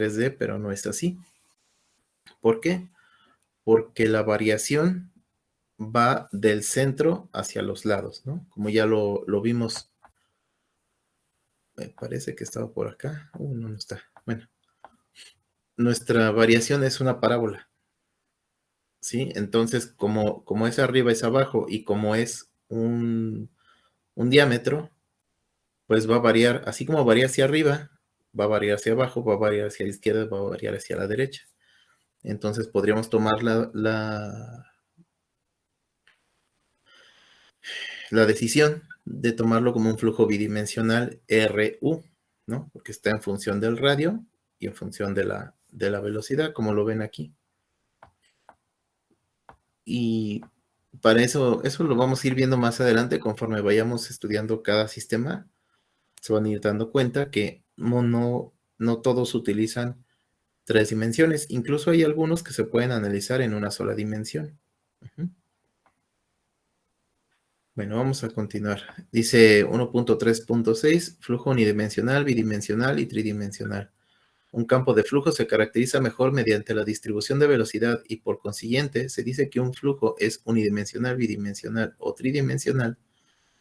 3D, pero no es así. ¿Por qué? Porque la variación va del centro hacia los lados, ¿no? Como ya lo vimos, me parece que estaba por acá. No, no está. Bueno, nuestra variación es una parábola, ¿sí? Entonces, como es arriba es abajo y como es un diámetro, pues va a variar, así como varía hacia arriba, va a variar hacia abajo, va a variar hacia la izquierda, va a variar hacia la derecha. Entonces podríamos tomar la decisión de tomarlo como un flujo bidimensional RU, ¿no? Porque está en función del radio y en función de la velocidad, como lo ven aquí. Y para eso lo vamos a ir viendo más adelante conforme vayamos estudiando cada sistema. Se van a ir dando cuenta que no todos utilizan 3 dimensiones. Incluso hay algunos que se pueden analizar en una sola dimensión. Bueno, vamos a continuar. Dice 1.3.6, flujo unidimensional, bidimensional y tridimensional. Un campo de flujo se caracteriza mejor mediante la distribución de velocidad y por consiguiente se dice que un flujo es unidimensional, bidimensional o tridimensional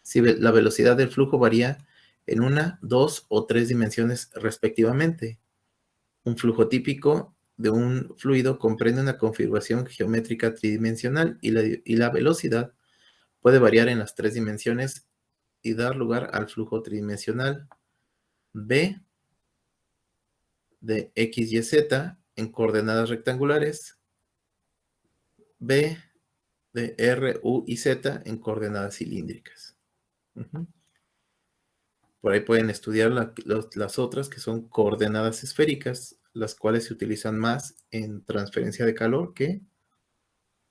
si la velocidad del flujo varía en una, 2 o 3 dimensiones respectivamente. Un flujo típico de un fluido comprende una configuración geométrica tridimensional y la velocidad puede variar en las 3 dimensiones y dar lugar al flujo tridimensional B de X, Y, Z en coordenadas rectangulares, B de R, U y Z en coordenadas cilíndricas. Por ahí pueden estudiar las otras que son coordenadas esféricas, las cuales se utilizan más en transferencia de calor que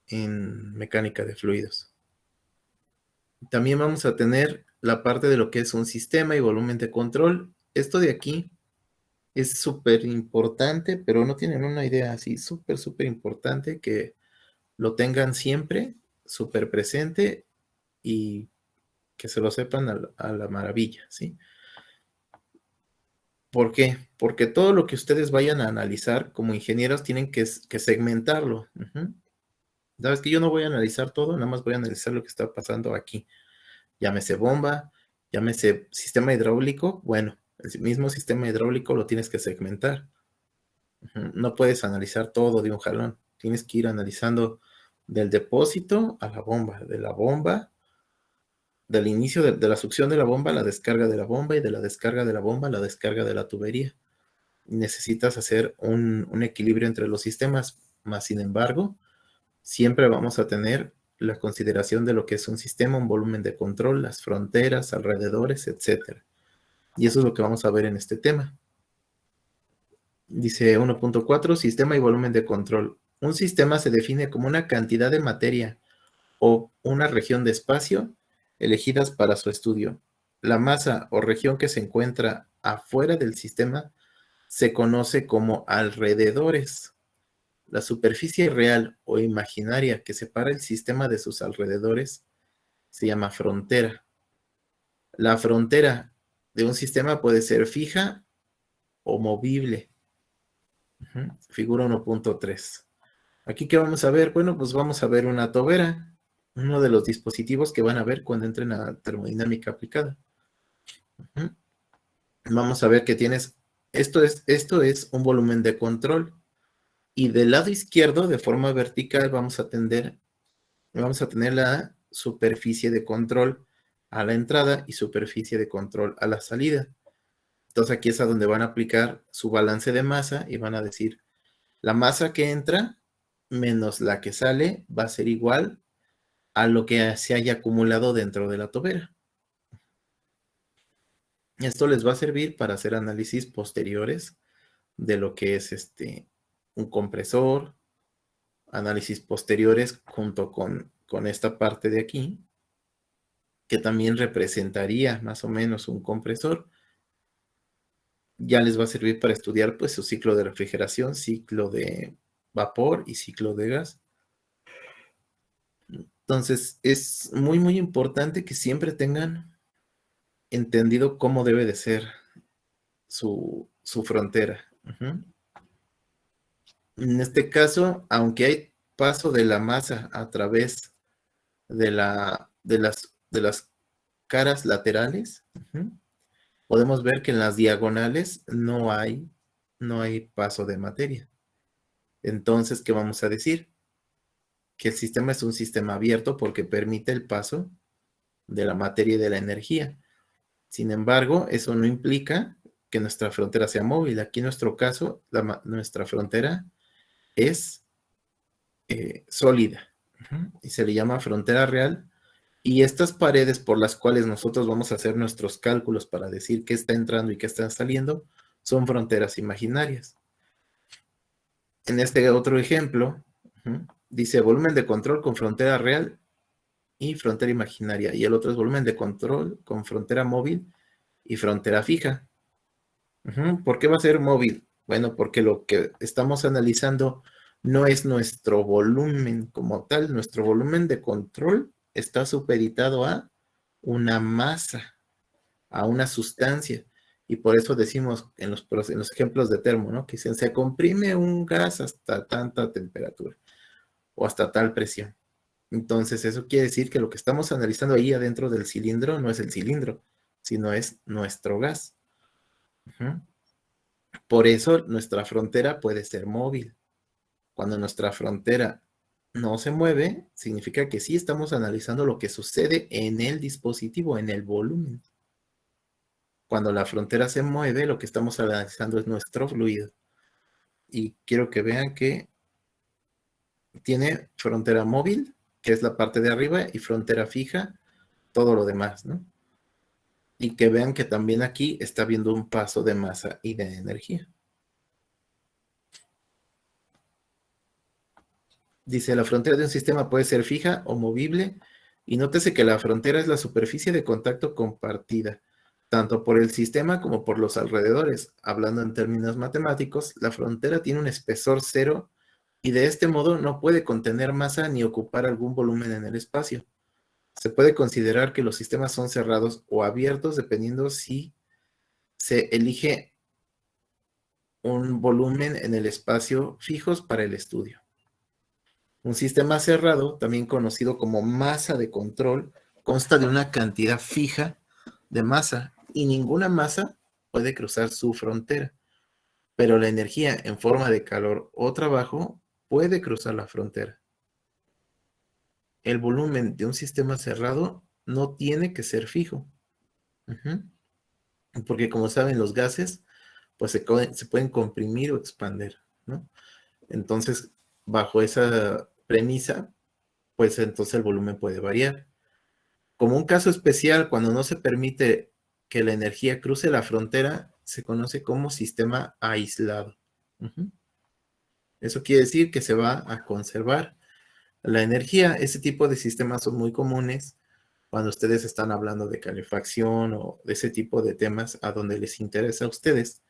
en mecánica de fluidos. También vamos a tener la parte de lo que es un sistema y volumen de control. Esto de aquí es súper importante, pero no tienen una idea así, súper importante que lo tengan siempre súper presente y que se lo sepan a la maravilla, ¿sí? ¿Por qué? Porque todo lo que ustedes vayan a analizar como ingenieros tienen que segmentarlo. ¿Sabes que yo no voy a analizar todo? Nada más voy a analizar lo que está pasando aquí. Llámese bomba, llámese sistema hidráulico. Bueno, el mismo sistema hidráulico lo tienes que segmentar. No puedes analizar todo de un jalón. Tienes que ir analizando del depósito a la bomba, de la bomba, del inicio de la succión de la bomba a la descarga de la bomba y de la descarga de la bomba a la descarga de la tubería. Necesitas hacer un equilibrio entre los sistemas, más sin embargo, siempre vamos a tener la consideración de lo que es un sistema, un volumen de control, las fronteras, alrededores, etc. Y eso es lo que vamos a ver en este tema. Dice 1.4, sistema y volumen de control. Un sistema se define como una cantidad de materia o una región de espacio elegidas para su estudio. La masa o región que se encuentra afuera del sistema se conoce como alrededores. La superficie real o imaginaria que separa el sistema de sus alrededores se llama frontera. La frontera de un sistema puede ser fija o movible. Figura 1.3. Aquí, ¿qué vamos a ver? Bueno, pues vamos a ver una tobera, uno de los dispositivos que van a ver cuando entren a termodinámica aplicada. Vamos a ver que tienes, esto es un volumen de control. Y del lado izquierdo, de forma vertical, vamos a tener la superficie de control a la entrada y superficie de control a la salida. Entonces aquí es a donde van a aplicar su balance de masa y van a decir, la masa que entra menos la que sale va a ser igual a lo que se haya acumulado dentro de la tobera. Esto les va a servir para hacer análisis posteriores de lo que es un compresor, análisis posteriores junto con esta parte de aquí, que también representaría más o menos un compresor. Ya les va a servir para estudiar pues su ciclo de refrigeración, ciclo de vapor y ciclo de gas. Entonces es muy importante que siempre tengan entendido cómo debe de ser su frontera. En este caso, aunque hay paso de la masa a través de las caras laterales, podemos ver que en las diagonales no hay paso de materia. Entonces, ¿qué vamos a decir? Que el sistema es un sistema abierto porque permite el paso de la materia y de la energía. Sin embargo, eso no implica que nuestra frontera sea móvil. Aquí en nuestro caso, nuestra frontera es sólida, y se le llama frontera real. Y estas paredes por las cuales nosotros vamos a hacer nuestros cálculos para decir qué está entrando y qué está saliendo son fronteras imaginarias. En este otro ejemplo, dice volumen de control con frontera real y frontera imaginaria. Y el otro es volumen de control con frontera móvil y frontera fija. ¿Por qué va a ser móvil? Bueno, porque lo que estamos analizando no es nuestro volumen como tal. Nuestro volumen de control está supeditado a una masa, a una sustancia. Y por eso decimos en los ejemplos de termo, ¿no? Que dicen, se comprime un gas hasta tanta temperatura o hasta tal presión. Entonces, eso quiere decir que lo que estamos analizando ahí adentro del cilindro no es el cilindro, sino es nuestro gas. Por eso nuestra frontera puede ser móvil. Cuando nuestra frontera no se mueve, significa que sí estamos analizando lo que sucede en el dispositivo, en el volumen. Cuando la frontera se mueve, lo que estamos analizando es nuestro fluido. Y quiero que vean que tiene frontera móvil, que es la parte de arriba, y frontera fija, todo lo demás, ¿no? Y que vean que también aquí está viendo un paso de masa y de energía. Dice, la frontera de un sistema puede ser fija o movible, y nótese que la frontera es la superficie de contacto compartida, tanto por el sistema como por los alrededores. Hablando en términos matemáticos, la frontera tiene un espesor cero y de este modo no puede contener masa ni ocupar algún volumen en el espacio. Se puede considerar que los sistemas son cerrados o abiertos dependiendo si se elige un volumen en el espacio fijos para el estudio. Un sistema cerrado, también conocido como masa de control, consta de una cantidad fija de masa y ninguna masa puede cruzar su frontera, pero la energía en forma de calor o trabajo puede cruzar la frontera. El volumen de un sistema cerrado no tiene que ser fijo, porque como saben los gases, pues se pueden comprimir o expandir, ¿no? Entonces, bajo esa premisa, pues entonces el volumen puede variar. Como un caso especial, cuando no se permite que la energía cruce la frontera, se conoce como sistema aislado. Eso quiere decir que se va a conservar la energía. Ese tipo de sistemas son muy comunes cuando ustedes están hablando de calefacción o de ese tipo de temas a donde les interesa a ustedes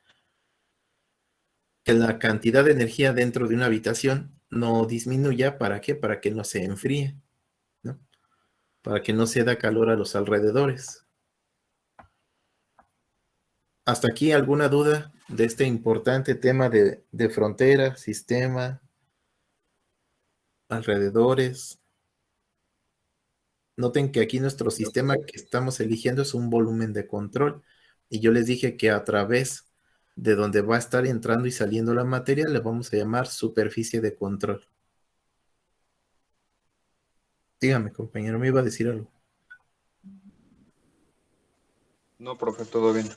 que la cantidad de energía dentro de una habitación no disminuya. ¿Para qué? Para que no se enfríe, ¿no? Para que no se da calor a los alrededores. ¿Hasta aquí alguna duda de este importante tema de frontera, sistema, alrededores? Noten que aquí nuestro sistema que estamos eligiendo es un volumen de control. Y yo les dije que a través de donde va a estar entrando y saliendo la materia, le vamos a llamar superficie de control. Dígame, compañero, me iba a decir algo. No, profe, todo bien.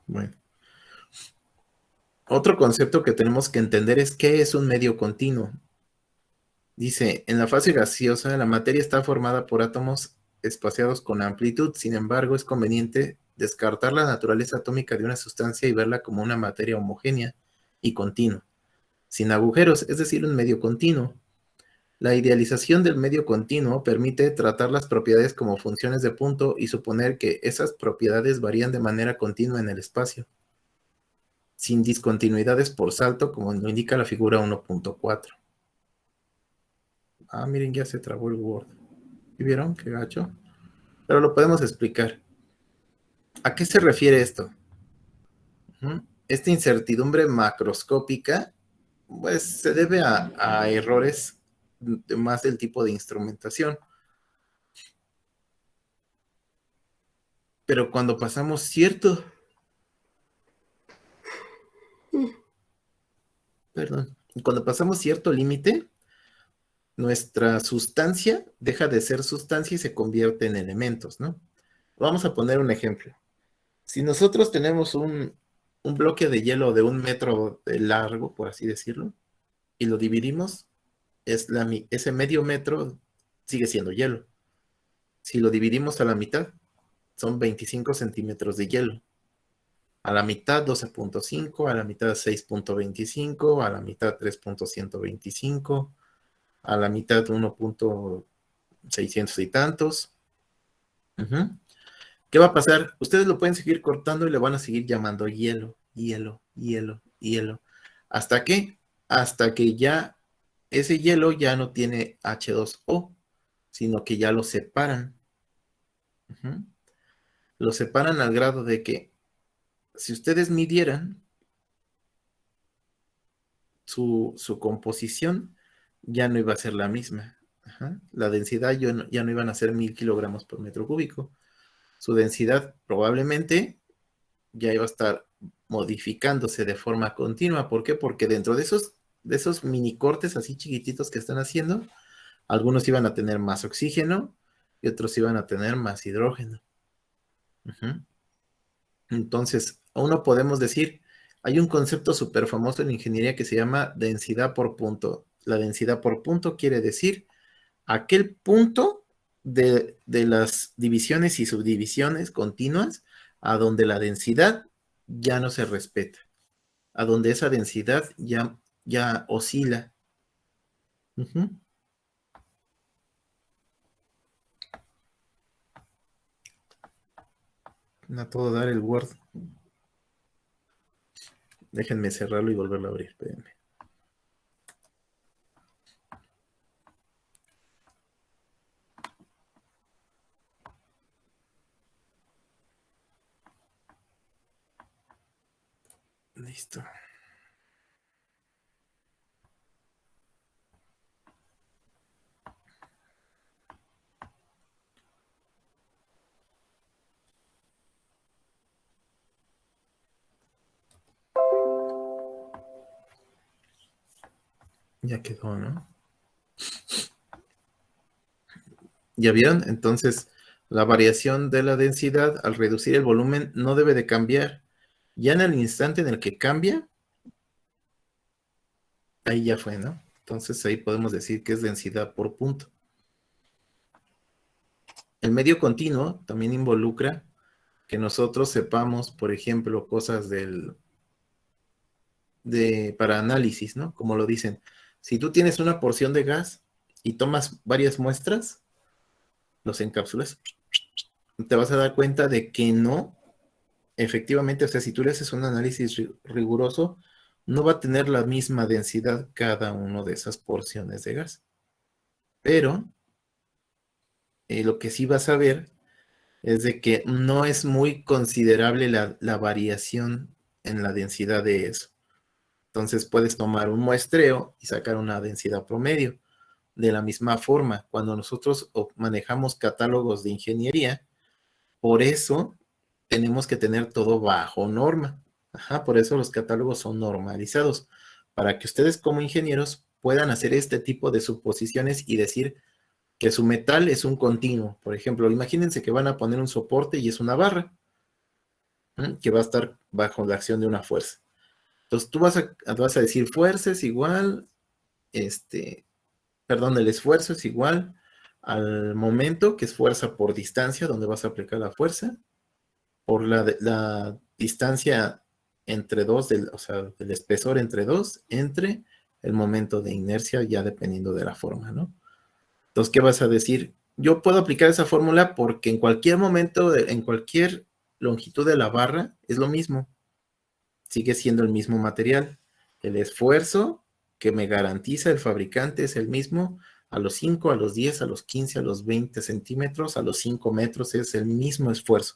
Bueno. Otro concepto que tenemos que entender es qué es un medio continuo. Dice, en la fase gaseosa, la materia está formada por átomos espaciados con amplitud. Sin embargo, es conveniente descartar la naturaleza atómica de una sustancia y verla como una materia homogénea y continua, sin agujeros, es decir, un medio continuo. La idealización del medio continuo permite tratar las propiedades como funciones de punto y suponer que esas propiedades varían de manera continua en el espacio, sin discontinuidades por salto, como lo indica la figura 1.4. Ah, miren, ya se trabó el Word. ¿Y vieron qué gacho? Pero lo podemos explicar. ¿A qué se refiere esto? Esta incertidumbre macroscópica Pues se debe a errores más del tipo de instrumentación. Pero cuando pasamos cuando pasamos cierto límite, nuestra sustancia deja de ser sustancia y se convierte en elementos, ¿no? Vamos a poner un ejemplo. Si nosotros tenemos un bloque de hielo de 1 metro de largo, por así decirlo, y lo dividimos, ese medio metro sigue siendo hielo. Si lo dividimos a la mitad, son 25 centímetros de hielo. A la mitad 12.5, a la mitad 6.25, a la mitad 3.125, a la mitad 1.600 y tantos. Ujú. ¿Qué va a pasar? Ustedes lo pueden seguir cortando y le van a seguir llamando hielo, hielo, hielo, hielo. ¿Hasta qué? Hasta que ya ese hielo ya no tiene H2O, sino que ya lo separan. Ujú. Lo separan al grado de que si ustedes midieran su composición, ya no iba a ser la misma. Ajá. La densidad ya no iban a ser 1000 kilogramos por metro cúbico. Su densidad probablemente ya iba a estar modificándose de forma continua. ¿Por qué? Porque dentro de esos mini cortes así chiquititos que están haciendo, algunos iban a tener más oxígeno y otros iban a tener más hidrógeno. Ujú. Entonces, aún no podemos decir, hay un concepto súper famoso en ingeniería que se llama densidad por punto. La densidad por punto quiere decir aquel punto de las divisiones y subdivisiones continuas a donde la densidad ya no se respeta, a donde esa densidad ya oscila. Ujú. A todo dar el Word. Déjenme cerrarlo y volverlo a abrir. Espérenme. Listo. Ya quedó, ¿no? ¿Ya vieron? Entonces, la variación de la densidad al reducir el volumen no debe de cambiar. Ya en el instante en el que cambia, ahí ya fue, ¿no? Entonces ahí podemos decir que es densidad por punto. El medio continuo también involucra que nosotros sepamos, por ejemplo, cosas para análisis, ¿no? Como lo dicen, si tú tienes una porción de gas y tomas varias muestras, los encapsulas, te vas a dar cuenta de que no, efectivamente, o sea, si tú le haces un análisis riguroso, no va a tener la misma densidad cada una de esas porciones de gas. Pero lo que sí vas a ver es de que no es muy considerable la variación en la densidad de eso. Entonces puedes tomar un muestreo y sacar una densidad promedio. De la misma forma, cuando nosotros manejamos catálogos de ingeniería, por eso tenemos que tener todo bajo norma. Ajá, por eso los catálogos son normalizados, para que ustedes como ingenieros puedan hacer este tipo de suposiciones y decir que su metal es un continuo. Por ejemplo, imagínense que van a poner un soporte y es una barra, que va a estar bajo la acción de una fuerza. Entonces tú vas a decir fuerza es igual, perdón, el esfuerzo es igual al momento, que es fuerza por distancia, donde vas a aplicar la fuerza, por la distancia entre dos, o sea, el espesor entre dos, entre el momento de inercia, ya dependiendo de la forma, ¿no? Entonces, ¿qué vas a decir? Yo puedo aplicar esa fórmula porque en cualquier momento, en cualquier longitud de la barra, es lo mismo. Sigue siendo el mismo material. El esfuerzo que me garantiza el fabricante es el mismo a los 5, a los 10, a los 15, a los 20 centímetros, a los 5 metros, es el mismo esfuerzo,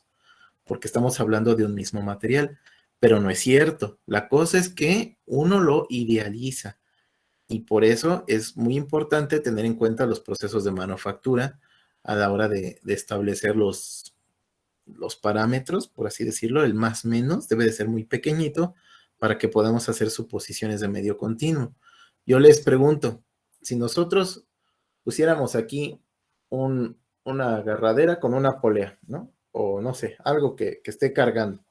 porque estamos hablando de un mismo material. Pero no es cierto. La cosa es que uno lo idealiza. Y por eso es muy importante tener en cuenta los procesos de manufactura a la hora de establecer los parámetros, por así decirlo, el más menos debe de ser muy pequeñito para que podamos hacer suposiciones de medio continuo. Yo les pregunto, si nosotros pusiéramos aquí una agarradera con una polea, ¿no? O no sé, algo que esté cargando.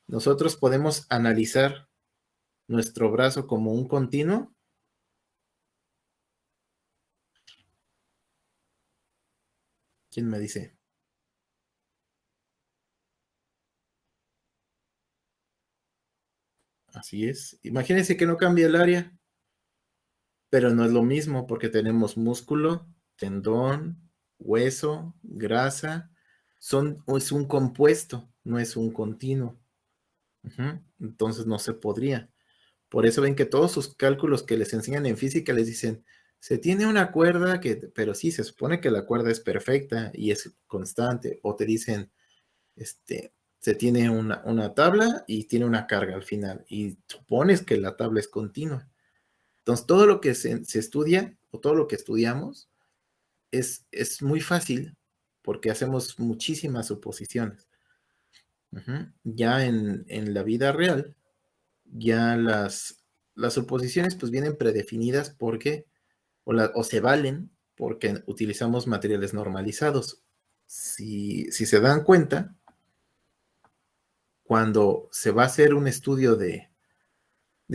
Nosotros podemos analizar nuestro brazo como un continuo. ¿Quién me dice? Así es. Imagínense que no cambia el área, pero no es lo mismo porque tenemos músculo, tendón, hueso, grasa. Es un compuesto, no es un continuo. Ujú. Entonces no se podría. Por eso ven que todos sus cálculos que les enseñan en física les dicen, se tiene una cuerda pero sí, se supone que la cuerda es perfecta y es constante. O te dicen, se tiene una tabla y tiene una carga al final. Y supones que la tabla es continua. Entonces, todo lo que se estudia o todo lo que estudiamos es muy fácil porque hacemos muchísimas suposiciones. Ujú. Ya en la vida real, ya las suposiciones pues vienen predefinidas porque, o se valen porque utilizamos materiales normalizados. Si se dan cuenta, cuando se va a hacer un estudio de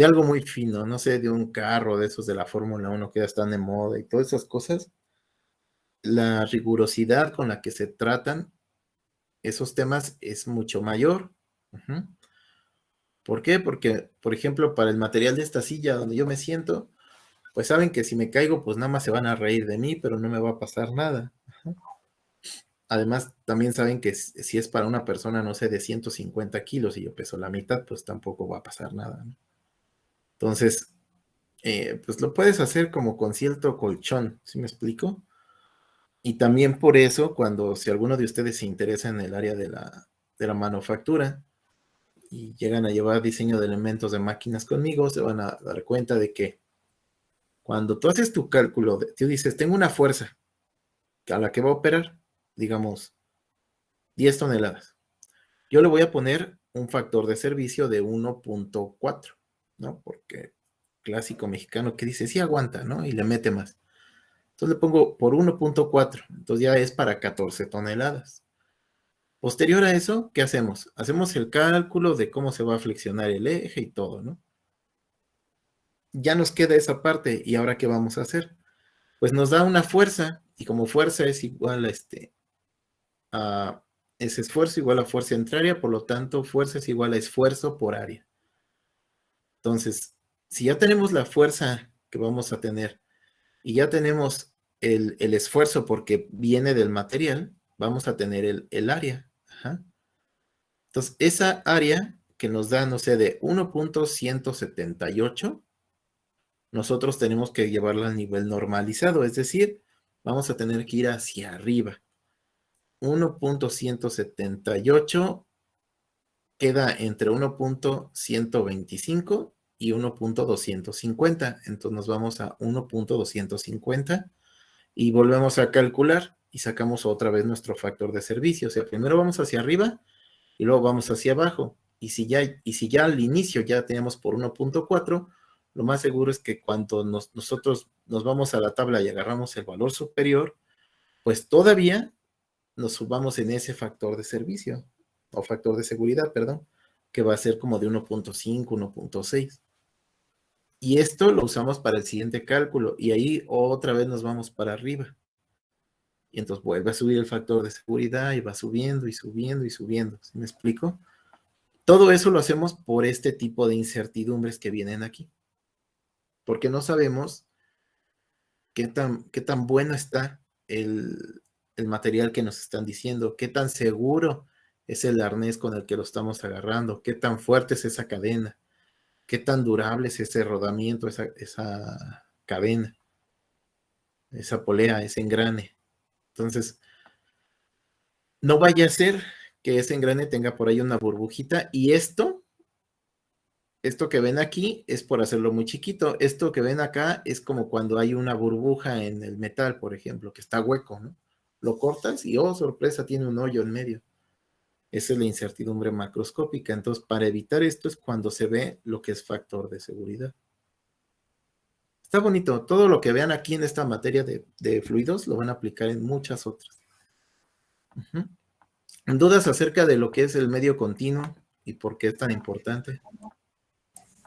algo muy fino, no sé, de un carro, de esos de la Fórmula 1 que ya están de moda y todas esas cosas, la rigurosidad con la que se tratan esos temas es mucho mayor. Ujú. ¿Por qué? Porque, por ejemplo, para el material de esta silla donde yo me siento, pues saben que si me caigo, pues nada más se van a reír de mí, pero no me va a pasar nada. Ajá. Además, también saben que si es para una persona, no sé, de 150 kilos y yo peso la mitad, pues tampoco va a pasar nada, ¿no? Entonces, pues lo puedes hacer como con cierto colchón, ¿sí me explico? Y también por eso, si alguno de ustedes se interesa en el área de la manufactura y llegan a llevar diseño de elementos de máquinas conmigo, se van a dar cuenta de que cuando tú haces tu cálculo, tú dices, tengo una fuerza a la que va a operar, digamos, 10 toneladas. Yo le voy a poner un factor de servicio de 1.4, ¿no? Porque clásico mexicano que dice, sí aguanta, ¿no? Y le mete más. Entonces le pongo por 1.4, entonces ya es para 14 toneladas. Posterior a eso, ¿qué hacemos? Hacemos el cálculo de cómo se va a flexionar el eje y todo, ¿no? Ya nos queda esa parte y ahora ¿qué vamos a hacer? Pues nos da una fuerza y como fuerza es igual a ese esfuerzo igual a fuerza entre área, por lo tanto fuerza es igual a esfuerzo por área. Entonces, si ya tenemos la fuerza que vamos a tener y ya tenemos el esfuerzo porque viene del material, vamos a tener el área. Ajá. Entonces, esa área que nos da, no sé, de 1.178, nosotros tenemos que llevarla al nivel normalizado, es decir, vamos a tener que ir hacia arriba. 1.178 queda entre 1.125 y 1.250. Entonces nos vamos a 1.250 y volvemos a calcular y sacamos otra vez nuestro factor de servicio. O sea, primero vamos hacia arriba y luego vamos hacia abajo. Y si ya al inicio ya teníamos por 1.4, lo más seguro es que cuando nosotros nos vamos a la tabla y agarramos el valor superior, pues todavía nos subamos en ese factor de servicio, o factor de seguridad, perdón, que va a ser como de 1.5, 1.6. Y esto lo usamos para el siguiente cálculo, y ahí otra vez nos vamos para arriba. Y entonces vuelve a subir el factor de seguridad y va subiendo y subiendo y subiendo. ¿Sí me explico? Todo eso lo hacemos por este tipo de incertidumbres que vienen aquí, porque no sabemos qué tan bueno está el material que nos están diciendo, qué tan seguro es el arnés con el que lo estamos agarrando, qué tan fuerte es esa cadena, qué tan durable es ese rodamiento, esa cadena, esa polea, ese engrane. Entonces, no vaya a ser que ese engrane tenga por ahí una burbujita y esto Esto que ven aquí es por hacerlo muy chiquito. Esto que ven acá es como cuando hay una burbuja en el metal, por ejemplo, que está hueco, ¿no? Lo cortas y, oh, sorpresa, tiene un hoyo en medio. Esa es la incertidumbre macroscópica. Entonces, para evitar esto es cuando se ve lo que es factor de seguridad. Está bonito. Todo lo que vean aquí en esta materia de fluidos lo van a aplicar en muchas otras. Uh-huh. ¿Dudas acerca de lo que es el medio continuo y por qué es tan importante?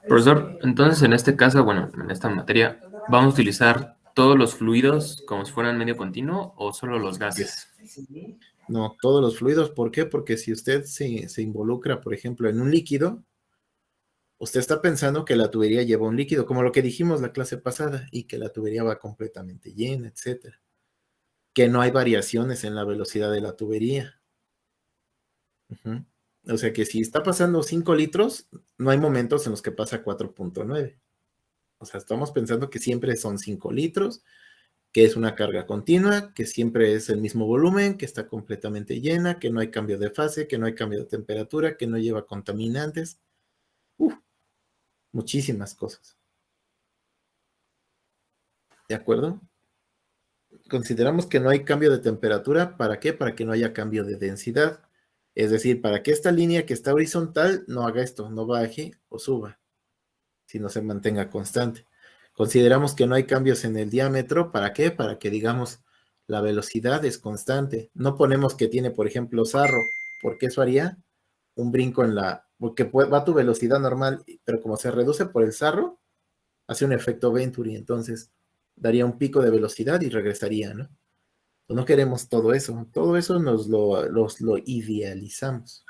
Profesor, entonces en este caso, bueno, en esta materia, ¿vamos a utilizar todos los fluidos como si fueran medio continuo o solo los gases? No, todos los fluidos. ¿Por qué? Porque si usted se involucra, por ejemplo, en un líquido, usted está pensando que la tubería lleva un líquido, como lo que dijimos la clase pasada, y que la tubería va completamente llena, etcétera. Que no hay variaciones en la velocidad de la tubería. Uh-huh. O sea que si está pasando 5 litros, no hay momentos en los que pasa 4.9. O sea, estamos pensando que siempre son 5 litros, que es una carga continua, que siempre es el mismo volumen, que está completamente llena, que no hay cambio de fase, que no hay cambio de temperatura, que no lleva contaminantes. Muchísimas cosas. ¿De acuerdo? Consideramos que no hay cambio de temperatura. ¿Para qué? Para que no haya cambio de densidad. Es decir, para que esta línea que está horizontal no haga esto, no baje o suba, sino se mantenga constante. Consideramos que no hay cambios en el diámetro. ¿Para qué? Para que, digamos, la velocidad es constante. No ponemos que tiene, por ejemplo, sarro, porque eso haría un brinco porque va tu velocidad normal, pero como se reduce por el sarro, hace un efecto Venturi, entonces daría un pico de velocidad y regresaría, ¿no? Pues no queremos todo eso nos lo idealizamos.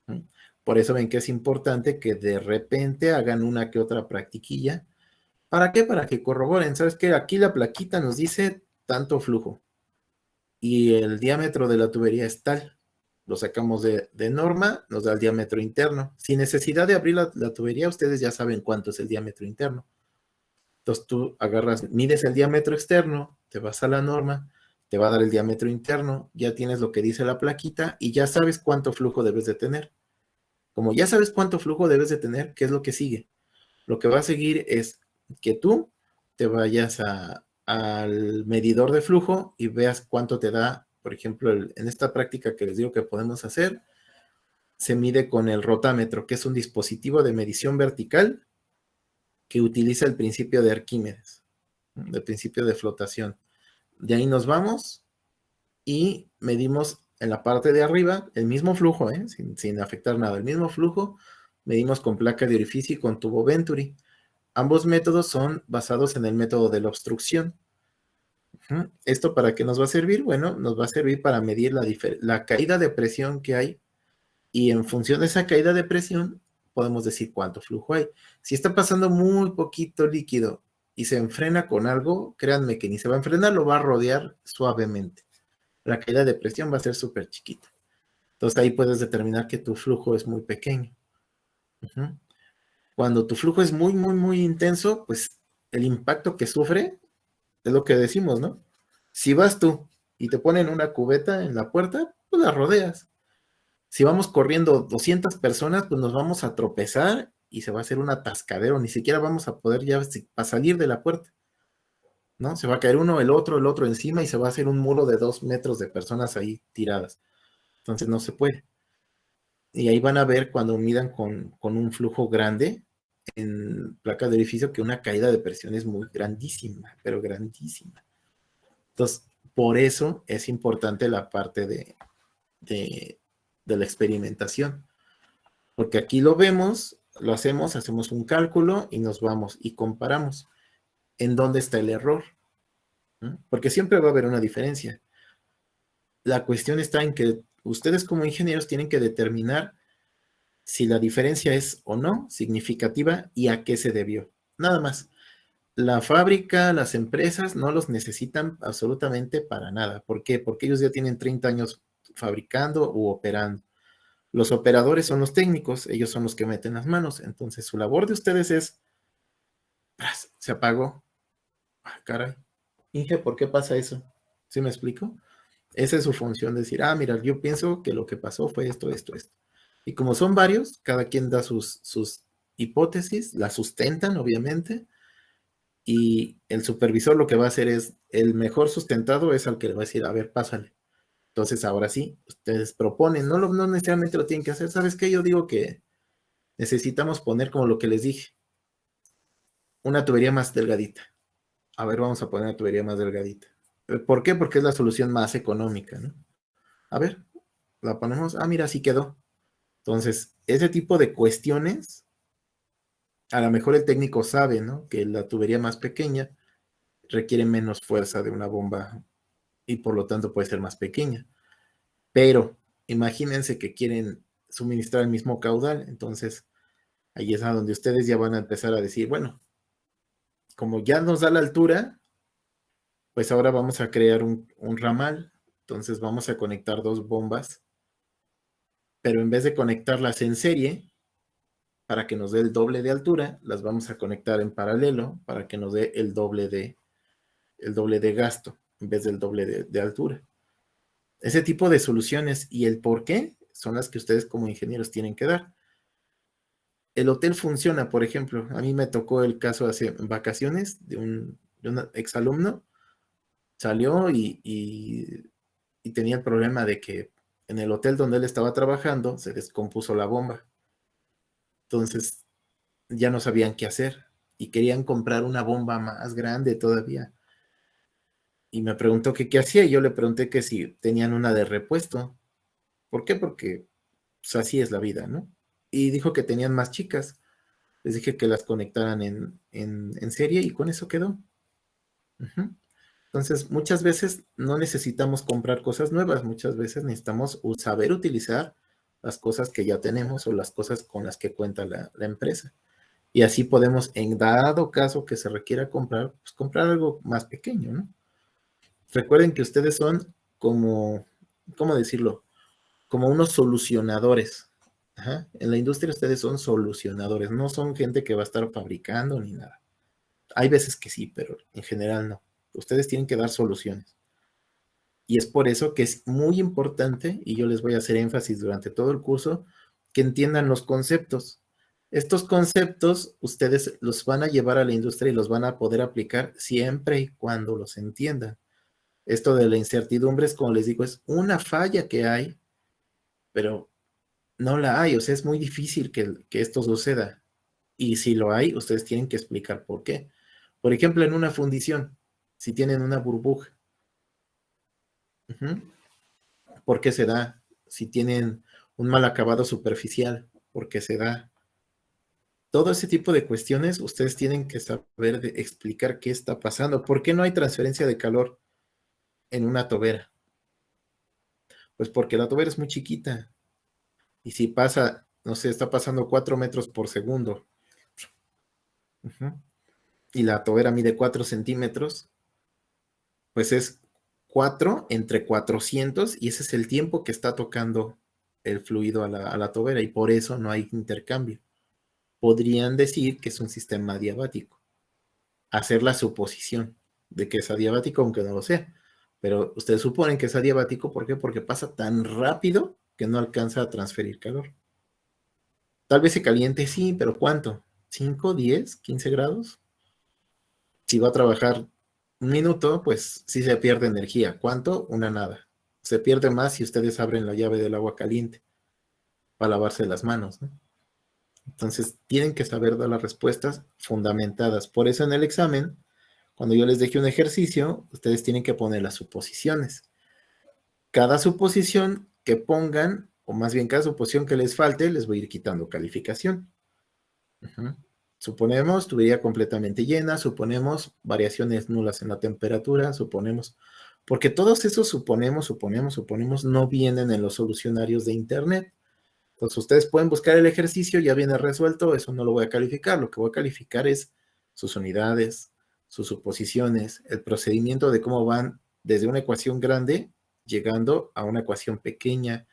¿Sí? Por eso ven que es importante que de repente hagan una que otra practiquilla. ¿Para qué? Para que corroboren. ¿Sabes qué? Aquí la plaquita nos dice tanto flujo y el diámetro de la tubería es tal. Lo sacamos de norma, nos da el diámetro interno. Sin necesidad de abrir la tubería, ustedes ya saben cuánto es el diámetro interno. Entonces tú agarras, mides el diámetro externo, te vas a la norma, te va a dar el diámetro interno, ya tienes lo que dice la plaquita y ya sabes cuánto flujo debes de tener. Como ya sabes cuánto flujo debes de tener, ¿qué es lo que sigue? Lo que va a seguir es que tú te vayas al medidor de flujo y veas cuánto te da, por ejemplo, en esta práctica que les digo que podemos hacer, se mide con el rotámetro, que es un dispositivo de medición vertical que utiliza el principio de Arquímedes, el principio de flotación. De ahí nos vamos y medimos en la parte de arriba el mismo flujo, sin afectar nada, el mismo flujo, medimos con placa de orificio y con tubo Venturi. Ambos métodos son basados en el método de la obstrucción. ¿Esto para qué nos va a servir? Bueno, nos va a servir para medir la caída de presión que hay y en función de esa caída de presión podemos decir cuánto flujo hay. Si está pasando muy poquito líquido y se enfrena con algo, créanme que ni se va a enfrenar, lo va a rodear suavemente. La caída de presión va a ser súper chiquita. Entonces ahí puedes determinar que tu flujo es muy pequeño. Uh-huh. Cuando tu flujo es muy, muy, muy intenso, pues el impacto que sufre es lo que decimos, ¿no? Si vas tú y te ponen una cubeta en la puerta, pues la rodeas. Si vamos corriendo 200 personas, pues nos vamos a tropezar y se va a hacer un atascadero, ni siquiera vamos a poder ya para salir de la puerta, ¿no? Se va a caer uno, el otro encima y se va a hacer un muro de 2 metros de personas ahí tiradas. Entonces no se puede. Y ahí van a ver cuando midan con un flujo grande en placa de orificio que una caída de presión es muy grandísima, pero grandísima. Entonces, por eso es importante la parte de la experimentación. Porque aquí lo vemos, lo hacemos un cálculo y nos vamos y comparamos en dónde está el error. ¿No? Porque siempre va a haber una diferencia. La cuestión está en que ustedes como ingenieros tienen que determinar si la diferencia es o no significativa y a qué se debió. Nada más. La fábrica, las empresas no los necesitan absolutamente para nada. ¿Por qué? Porque ellos ya tienen 30 años fabricando u operando. Los operadores son los técnicos, ellos son los que meten las manos. Entonces, su labor de ustedes es, se apagó. Ah, caray. Inge, ¿por qué pasa eso? ¿Sí me explico? Esa es su función, decir, mira, yo pienso que lo que pasó fue esto, esto, esto. Y como son varios, cada quien da sus hipótesis, las sustentan, obviamente, y el supervisor lo que va a hacer es, el mejor sustentado es al que le va a decir, a ver, pásale. Entonces, ahora sí, ustedes proponen, no necesariamente lo tienen que hacer. ¿Sabes qué? Yo digo que necesitamos poner como lo que les dije, una tubería más delgadita. A ver, vamos a poner una tubería más delgadita. ¿Por qué? Porque es la solución más económica, ¿no? A ver, la ponemos, mira, así quedó. Entonces, ese tipo de cuestiones, a lo mejor el técnico sabe, ¿no? Que la tubería más pequeña requiere menos fuerza de una bomba y por lo tanto puede ser más pequeña. Pero imagínense que quieren suministrar el mismo caudal, entonces ahí es a donde ustedes ya van a empezar a decir, bueno, como ya nos da la altura, pues ahora vamos a crear un ramal, entonces vamos a conectar dos bombas, pero en vez de conectarlas en serie, para que nos dé el doble de altura, las vamos a conectar en paralelo para que nos dé el doble de gasto en vez del doble de altura. Ese tipo de soluciones y el por qué son las que ustedes como ingenieros tienen que dar. El hotel funciona, por ejemplo, a mí me tocó el caso hace vacaciones de un exalumno, salió y tenía el problema de que en el hotel donde él estaba trabajando se descompuso la bomba. Entonces ya no sabían qué hacer y querían comprar una bomba más grande todavía. Y me preguntó que qué hacía y yo le pregunté que si tenían una de repuesto. ¿Por qué? Porque pues, así es la vida, ¿no? Y dijo que tenían más chicas. Les dije que las conectaran en serie y con eso quedó. Ujú. Entonces, muchas veces no necesitamos comprar cosas nuevas, muchas veces necesitamos saber utilizar las cosas que ya tenemos o las cosas con las que cuenta la empresa. Y así podemos, en dado caso que se requiera comprar, pues comprar algo más pequeño, ¿no? Recuerden que ustedes son como, ¿cómo decirlo? Como unos solucionadores. Ajá. En la industria ustedes son solucionadores, no son gente que va a estar fabricando ni nada. Hay veces que sí, pero en general no. Ustedes tienen que dar soluciones. Y es por eso que es muy importante, y yo les voy a hacer énfasis durante todo el curso, que entiendan los conceptos. Estos conceptos ustedes los van a llevar a la industria y los van a poder aplicar siempre y cuando los entiendan. Esto de la incertidumbre es, como les digo, es una falla que hay, pero no la hay. O sea, es muy difícil que esto suceda. Y si lo hay, ustedes tienen que explicar por qué. Por ejemplo, en una fundición, si tienen una burbuja, uh-huh, ¿por qué se da? Si tienen un mal acabado superficial, ¿por qué se da? Todo ese tipo de cuestiones, ustedes tienen que saber explicar qué está pasando. ¿Por qué no hay transferencia de calor en una tobera? Pues porque la tobera es muy chiquita. Y si pasa, no sé, está pasando 4 metros por segundo, uh-huh, y la tobera mide 4 centímetros, pues es 4 entre 400 y ese es el tiempo que está tocando el fluido a la tobera y por eso no hay intercambio. Podrían decir que es un sistema adiabático, hacer la suposición de que es adiabático aunque no lo sea, pero ustedes suponen que es adiabático, ¿por qué? Porque pasa tan rápido que no alcanza a transferir calor. Tal vez se caliente, sí, pero ¿cuánto? ¿5, 10, 15 grados? Si va a trabajar un minuto, pues sí se pierde energía. ¿Cuánto? Una nada. Se pierde más si ustedes abren la llave del agua caliente para lavarse las manos, ¿no? Entonces, tienen que saber dar las respuestas fundamentadas. Por eso en el examen, cuando yo les deje un ejercicio, ustedes tienen que poner las suposiciones. Cada suposición que pongan, o más bien cada suposición que les falte, les voy a ir quitando calificación. Uh-huh. Suponemos tubería completamente llena, suponemos variaciones nulas en la temperatura, suponemos, porque todos esos suponemos, no vienen en los solucionarios de Internet. Entonces ustedes pueden buscar el ejercicio, ya viene resuelto, eso no lo voy a calificar, lo que voy a calificar es sus unidades, sus suposiciones, el procedimiento de cómo van desde una ecuación grande llegando a una ecuación pequeña,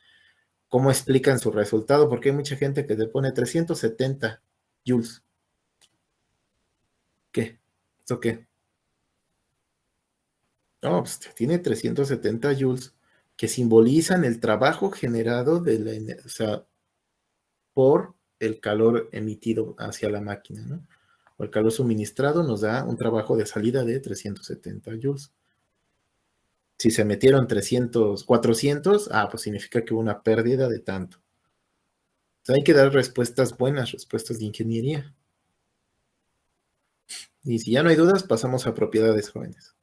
cómo explican su resultado, porque hay mucha gente que te pone 370 joules. ¿Qué? ¿Esto qué? No, pues tiene 370 joules que simbolizan el trabajo generado de la, o sea, por el calor emitido hacia la máquina, ¿no? O el calor suministrado nos da un trabajo de salida de 370 joules. Si se metieron 300, 400, pues significa que hubo una pérdida de tanto. Entonces hay que dar respuestas buenas, respuestas de ingeniería. Y si ya no hay dudas, pasamos a propiedades, jóvenes.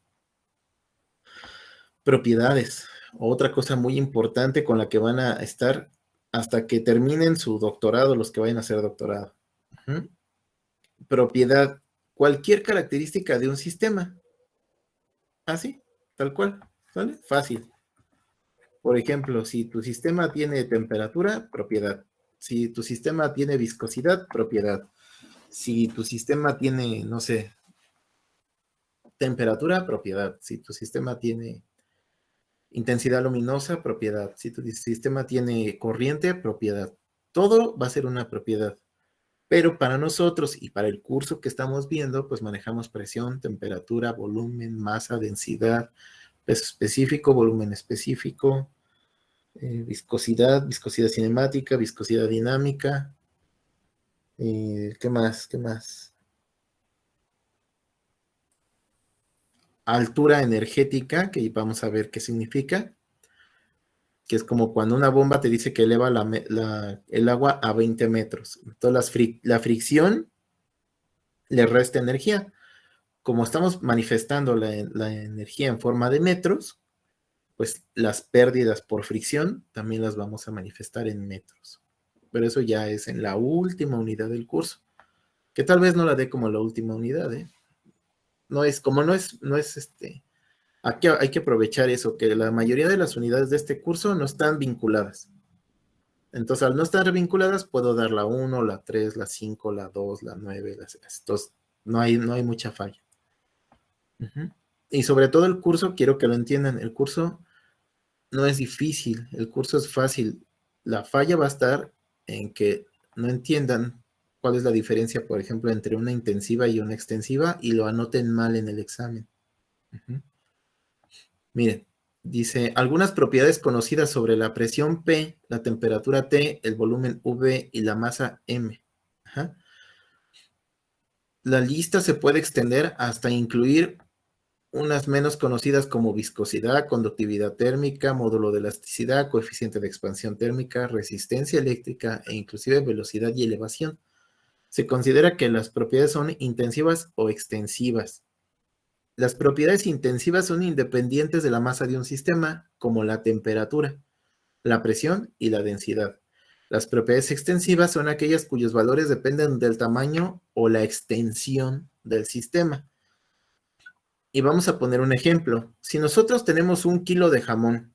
Propiedades. Otra cosa muy importante con la que van a estar hasta que terminen su doctorado, los que vayan a hacer doctorado. Propiedad. Cualquier característica de un sistema. Así, tal cual. ¿Vale? Fácil. Por ejemplo, si tu sistema tiene temperatura, propiedad. Si tu sistema tiene viscosidad, propiedad. Si tu sistema tiene, no sé, temperatura, propiedad. Si tu sistema tiene intensidad luminosa, propiedad. Si tu sistema tiene corriente, propiedad. Todo va a ser una propiedad. Pero para nosotros y para el curso que estamos viendo, pues manejamos presión, temperatura, volumen, masa, densidad, peso específico, volumen específico, viscosidad, viscosidad cinemática, viscosidad dinámica. ¿Qué más? ¿Qué más? Altura energética, que vamos a ver qué significa, que es como cuando una bomba te dice que eleva el agua a 20 metros. Entonces la fricción le resta energía. Como estamos manifestando la energía en forma de metros, pues las pérdidas por fricción también las vamos a manifestar en metros. Pero eso ya es en la última unidad del curso, que tal vez no la dé como la última unidad, ¿eh? No es, como no es aquí hay que aprovechar eso, que la mayoría de las unidades de este curso no están vinculadas. Entonces, al no estar vinculadas, puedo dar la 1, la 3, la 5, la 2, la 9, la 6. Entonces, no hay mucha falla. Y sobre todo el curso, quiero que lo entiendan, el curso no es difícil, el curso es fácil. La falla va a estar en que no entiendan cuál es la diferencia, por ejemplo, entre una intensiva y una extensiva y lo anoten mal en el examen. Miren, dice, algunas propiedades conocidas sobre la presión P, la temperatura T, el volumen V y la masa M. La lista se puede extender hasta incluir unas menos conocidas como viscosidad, conductividad térmica, módulo de elasticidad, coeficiente de expansión térmica, resistencia eléctrica e inclusive velocidad y elevación. Se considera que las propiedades son intensivas o extensivas. Las propiedades intensivas son independientes de la masa de un sistema, como la temperatura, la presión y la densidad. Las propiedades extensivas son aquellas cuyos valores dependen del tamaño o la extensión del sistema. Y vamos a poner un ejemplo. Si nosotros tenemos 1 kilo de jamón,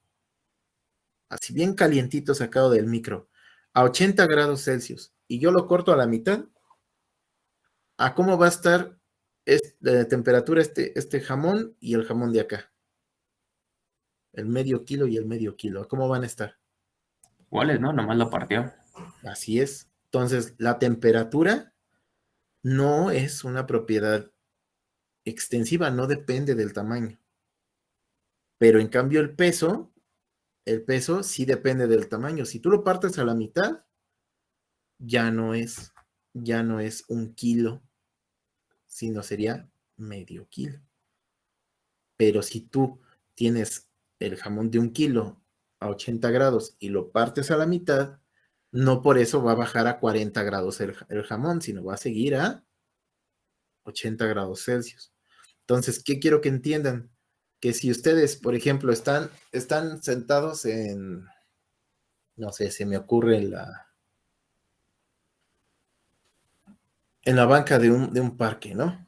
así bien calientito sacado del micro, a 80 grados Celsius, y yo lo corto a la mitad, ¿a cómo va a estar de temperatura este jamón y el jamón de acá? El medio kilo y el medio kilo. ¿Cómo van a estar? Iguales, ¿no? Nomás lo partió. Así es. Entonces, la temperatura no es una propiedad extensiva, no depende del tamaño. Pero en cambio el peso sí depende del tamaño. Si tú lo partes a la mitad, ya no es 1 kilo, sino sería medio kilo. Pero si tú tienes el jamón de 1 kilo a 80 grados y lo partes a la mitad, no por eso va a bajar a 40 grados el jamón, sino va a seguir a 80 grados Celsius. Entonces, ¿qué quiero que entiendan? Que si ustedes, por ejemplo, están sentados en, no sé, se me ocurre en la banca de un parque, ¿no?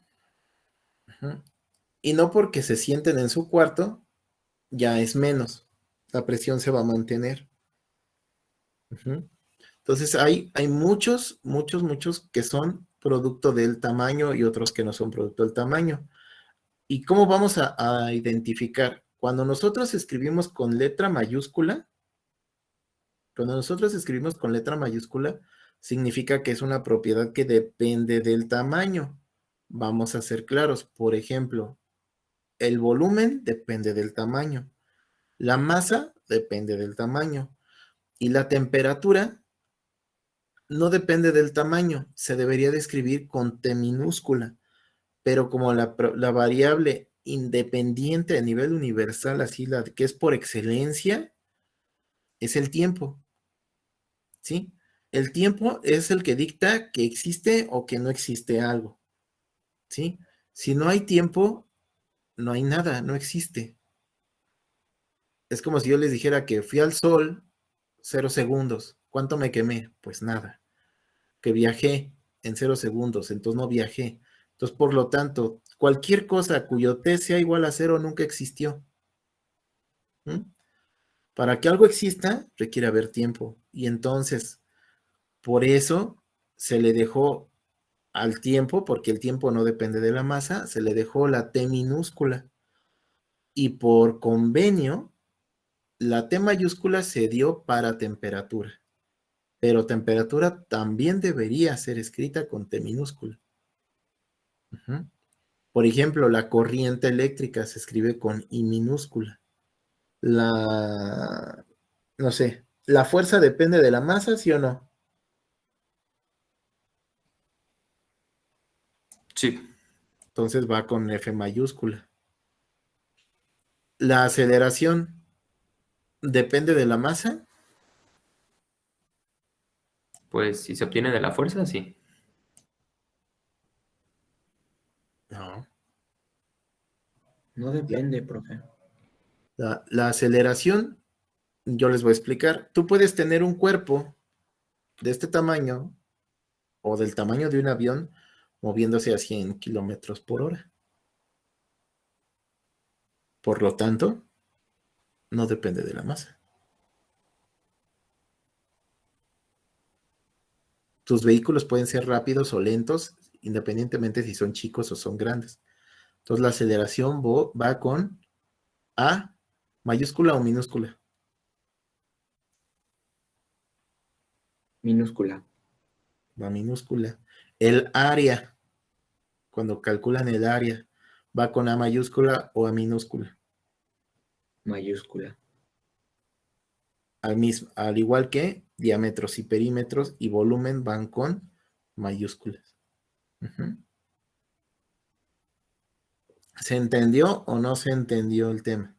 Y no porque se sienten en su cuarto, ya es menos. La presión se va a mantener. Entonces hay muchos que son producto del tamaño y otros que no son producto del tamaño. ¿Y cómo vamos a identificar? Cuando nosotros escribimos con letra mayúscula, significa que es una propiedad que depende del tamaño. Vamos a ser claros. Por ejemplo, el volumen depende del tamaño. La masa depende del tamaño. Y la temperatura no depende del tamaño, se debería de escribir con T minúscula, pero como la variable independiente a nivel universal, así la que es por excelencia, es el tiempo, ¿sí? El tiempo es el que dicta que existe o que no existe algo, ¿sí? Si no hay tiempo, no hay nada, no existe. Es como si yo les dijera que fui al sol 0 segundos. ¿Cuánto me quemé? Pues nada. Que viajé en 0 segundos, entonces no viajé. Entonces, por lo tanto, cualquier cosa cuyo t sea igual a 0 nunca existió. ¿Mm? Para que algo exista, requiere haber tiempo. Y entonces, por eso se le dejó al tiempo, porque el tiempo no depende de la masa, se le dejó la t minúscula. Y por convenio, la t mayúscula se dio para temperatura. Pero temperatura también debería ser escrita con t minúscula. Ujú. Por ejemplo, la corriente eléctrica se escribe con I minúscula. No sé, ¿la fuerza depende de la masa, sí o no? Sí, Entonces va con F mayúscula. ¿La aceleración depende de la masa? pues si se obtiene de la fuerza, sí. No. No depende, profe. La aceleración, yo les voy a explicar. Tú puedes tener un cuerpo de este tamaño o del tamaño de un avión moviéndose a 100 kilómetros por hora. Por lo tanto, no depende de la masa. Tus vehículos pueden ser rápidos o lentos, independientemente si son chicos o son grandes. Entonces la aceleración va con A mayúscula o minúscula. Minúscula. Va minúscula. El área, cuando calculan el área, va con A mayúscula o A minúscula. Mayúscula. Al igual que diámetros y perímetros y volumen van con mayúsculas. Ujú. ¿Se entendió o no se entendió el tema?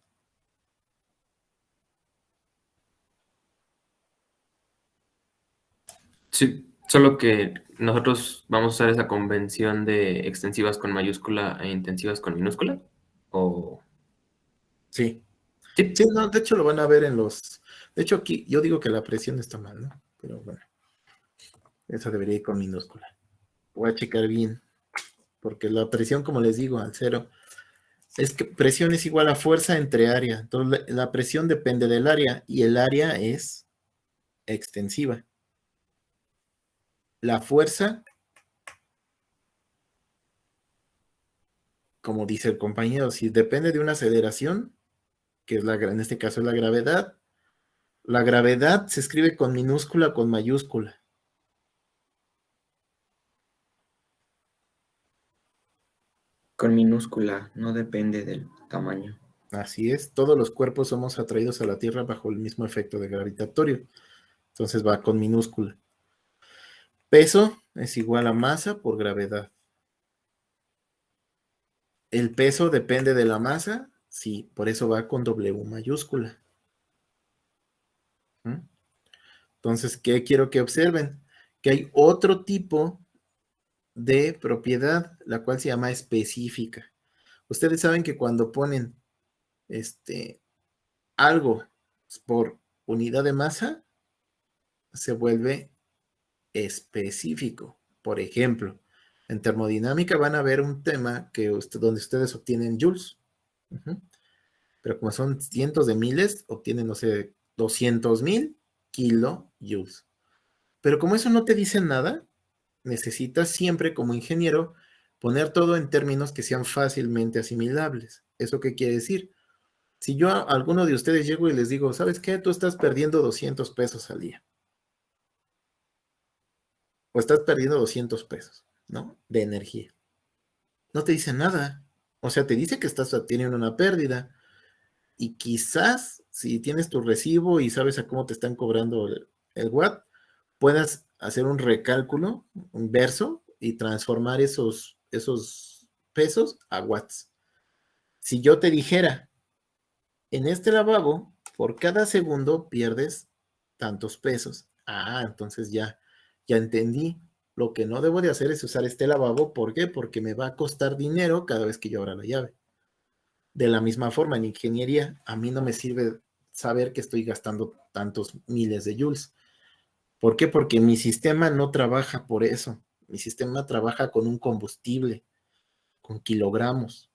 Sí, solo que nosotros vamos a usar esa convención de extensivas con mayúscula e intensivas con minúscula. O Sí. sí, Sí, no, de hecho lo van a ver en los... De hecho aquí yo digo que la presión está mal, ¿no? Pero bueno, esa debería ir con minúscula. Voy a checar bien, porque la presión, como les digo, al cero, es que presión es igual a fuerza entre área. Entonces la presión depende del área y el área es extensiva. La fuerza, como dice el compañero, si depende de una aceleración, que es en este caso es la gravedad se escribe con minúscula o con mayúscula. Con minúscula. No depende del tamaño. Así es, todos los cuerpos somos atraídos a la Tierra bajo el mismo efecto de gravitatorio. Entonces va con minúscula. Peso es igual a masa por gravedad. ¿El peso depende de la masa? Sí, por eso va con W mayúscula. ¿Mm? Entonces, ¿qué quiero que observen? Que hay otro tipo de propiedad, la cual se llama específica. Ustedes saben que cuando ponen algo por unidad de masa, se vuelve específico. Por ejemplo, en termodinámica van a ver un tema donde ustedes obtienen joules. Uh-huh. Pero como son cientos de miles, obtienen, no sé, 200,000 kilojoules. Pero como eso no te dice nada, necesitas siempre como ingeniero poner todo en términos que sean fácilmente asimilables. ¿Eso qué quiere decir? Si yo a alguno de ustedes llego y les digo, ¿sabes qué? Tú estás perdiendo 200 pesos al día. O estás perdiendo 200 pesos, ¿no? De energía. No te dice nada. O sea, te dice que estás teniendo una pérdida. Y quizás, si tienes tu recibo y sabes a cómo te están cobrando el watt, puedas hacer un recálculo inverso y transformar esos pesos a watts. Si yo te dijera, en este lavabo, por cada segundo pierdes tantos pesos. Entonces ya entendí. Lo que no debo de hacer es usar este lavabo. ¿Por qué? Porque me va a costar dinero cada vez que yo abra la llave. De la misma forma, en ingeniería, a mí no me sirve saber que estoy gastando tantos miles de joules. ¿Por qué? Porque mi sistema no trabaja por eso. Mi sistema trabaja con un combustible, con kilogramos.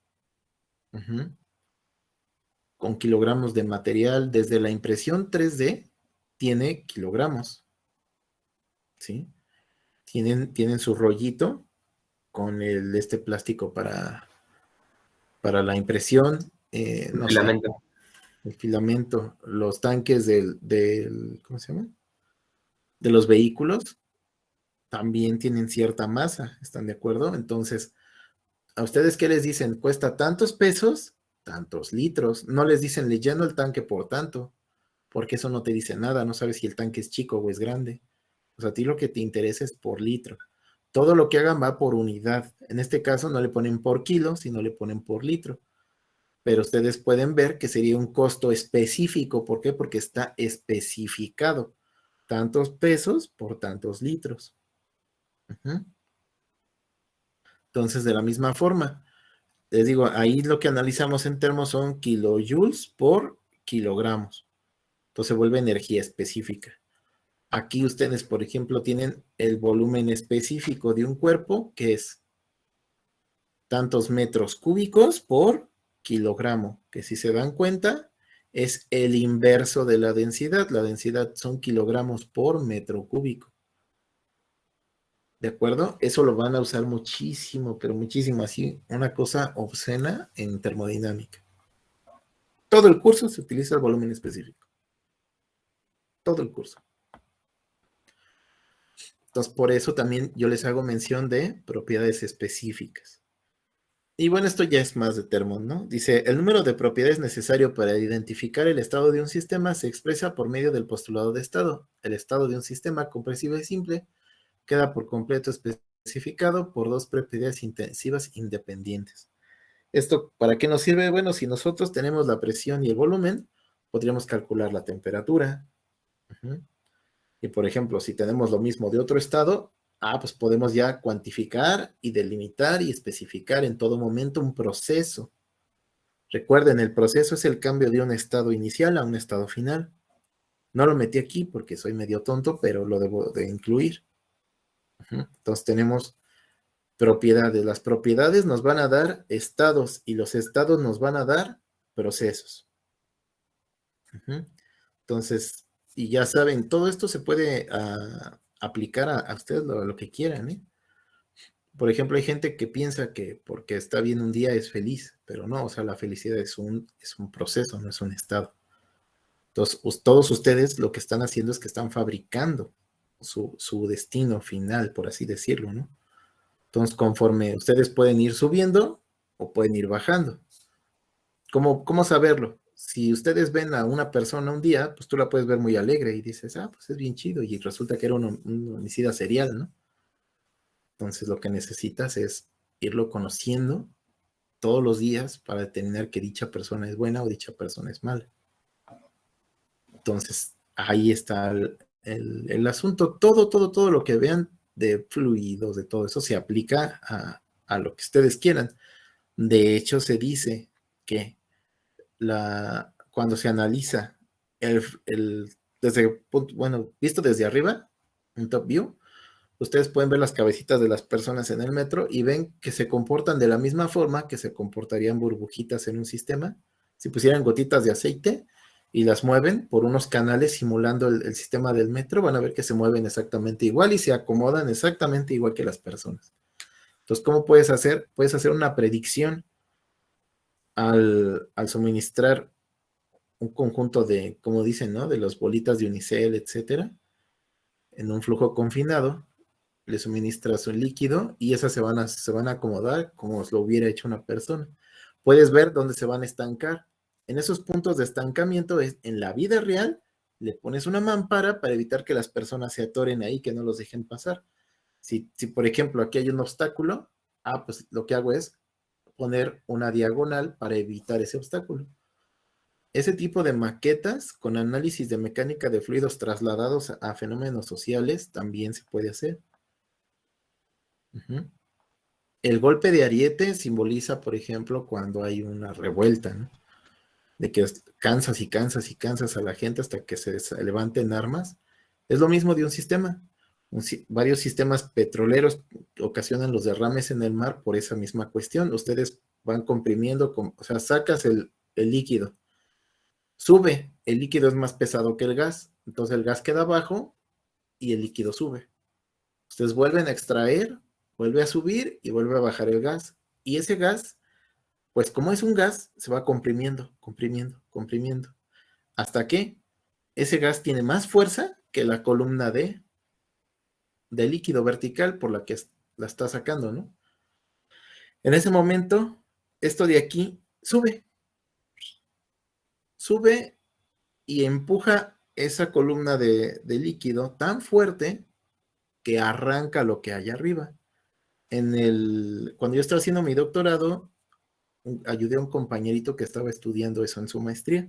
Con kilogramos de material. Desde la impresión 3D tiene kilogramos. ¿Sí? Tienen su rollito con este plástico para la impresión. No sé, Filamento. el filamento, los tanques ¿cómo se llama? De los vehículos también tienen cierta masa, ¿están de acuerdo? Entonces, ¿a ustedes qué les dicen? Cuesta tantos pesos, tantos litros. No les dicen, le lleno el tanque por tanto, porque eso no te dice nada, no sabes si el tanque es chico o es grande. O sea, a ti lo que te interesa es por litro. Todo lo que hagan va por unidad. En este caso no le ponen por kilo, sino le ponen por litro. Pero ustedes pueden ver que sería un costo específico. ¿Por qué? Porque está especificado. Tantos pesos por tantos litros. Entonces, de la misma forma, les digo, ahí lo que analizamos en termos son kilojoules por kilogramos. Entonces, vuelve energía específica. Aquí ustedes, por ejemplo, tienen el volumen específico de un cuerpo, que es tantos metros cúbicos por kilogramo, que si se dan cuenta, es el inverso de la densidad. La densidad son kilogramos por metro cúbico. ¿De acuerdo? Eso lo van a usar muchísimo, pero muchísimo, así, una cosa obscena en termodinámica. Todo el curso se utiliza el volumen específico. Todo el curso. Entonces, por eso también yo les hago mención de propiedades específicas. Y bueno, esto ya es más de termos, ¿no? Dice, el número de propiedades necesario para identificar el estado de un sistema se expresa por medio del postulado de estado. El estado de un sistema comprensivo y simple queda por completo especificado por dos propiedades intensivas independientes. ¿Esto para qué nos sirve? Bueno, si nosotros tenemos la presión y el volumen, podríamos calcular la temperatura. Y por ejemplo, si tenemos lo mismo de otro estado, pues podemos ya cuantificar y delimitar y especificar en todo momento un proceso. Recuerden, el proceso es el cambio de un estado inicial a un estado final. No lo metí aquí porque soy medio tonto, pero lo debo de incluir. Entonces tenemos propiedades. Las propiedades nos van a dar estados y los estados nos van a dar procesos. Entonces, y ya saben, todo esto se puede aplicar a ustedes lo que quieran, ¿eh? Por ejemplo, hay gente que piensa que porque está bien un día es feliz, pero no, o sea, la felicidad es un proceso, no es un estado. Entonces, todos ustedes lo que están haciendo es que están fabricando su destino final, por así decirlo, ¿no? Entonces, conforme ustedes pueden ir subiendo o pueden ir bajando. ¿Cómo saberlo? Si ustedes ven a una persona un día, pues tú la puedes ver muy alegre y dices, pues es bien chido, y resulta que era un homicida serial, ¿no? Entonces lo que necesitas es irlo conociendo todos los días para determinar que dicha persona es buena o dicha persona es mala. Entonces, ahí está el asunto. Todo lo que vean de fluidos, de todo eso, se aplica a lo que ustedes quieran. De hecho, se dice que cuando se analiza visto desde arriba, un top view, ustedes pueden ver las cabecitas de las personas en el metro y ven que se comportan de la misma forma que se comportarían burbujitas en un sistema. Si pusieran gotitas de aceite y las mueven por unos canales simulando el sistema del metro, van a ver que se mueven exactamente igual y se acomodan exactamente igual que las personas. Entonces, ¿cómo puedes hacer? Puedes hacer una predicción al suministrar un conjunto de, como dicen, ¿no? De las bolitas de unicel, etcétera, en un flujo confinado, le suministras un líquido y esas se van a acomodar como lo hubiera hecho una persona. Puedes ver dónde se van a estancar. En esos puntos de estancamiento en la vida real le pones una mampara para evitar que las personas se atoren ahí, que no los dejen pasar. Si por ejemplo, aquí hay un obstáculo, pues lo que hago es poner una diagonal para evitar ese obstáculo. Ese tipo de maquetas con análisis de mecánica de fluidos trasladados a fenómenos sociales también se puede hacer. El golpe de ariete simboliza, por ejemplo, cuando hay una revuelta, ¿no? De que cansas y cansas y cansas a la gente hasta que se levanten armas. Es lo mismo de un sistema. Varios sistemas petroleros ocasionan los derrames en el mar por esa misma cuestión. Ustedes van comprimiendo, o sea, sacas el líquido, sube, el líquido es más pesado que el gas, entonces el gas queda abajo y el líquido sube. Ustedes vuelven a extraer, vuelve a subir y vuelve a bajar el gas. Y ese gas, pues como es un gas, se va comprimiendo, comprimiendo, comprimiendo. Hasta que ese gas tiene más fuerza que la columna de líquido vertical por la que la está sacando, ¿no? En ese momento, esto de aquí sube y empuja esa columna de líquido tan fuerte que arranca lo que hay arriba. Cuando yo estaba haciendo mi doctorado, ayudé a un compañerito que estaba estudiando eso en su maestría.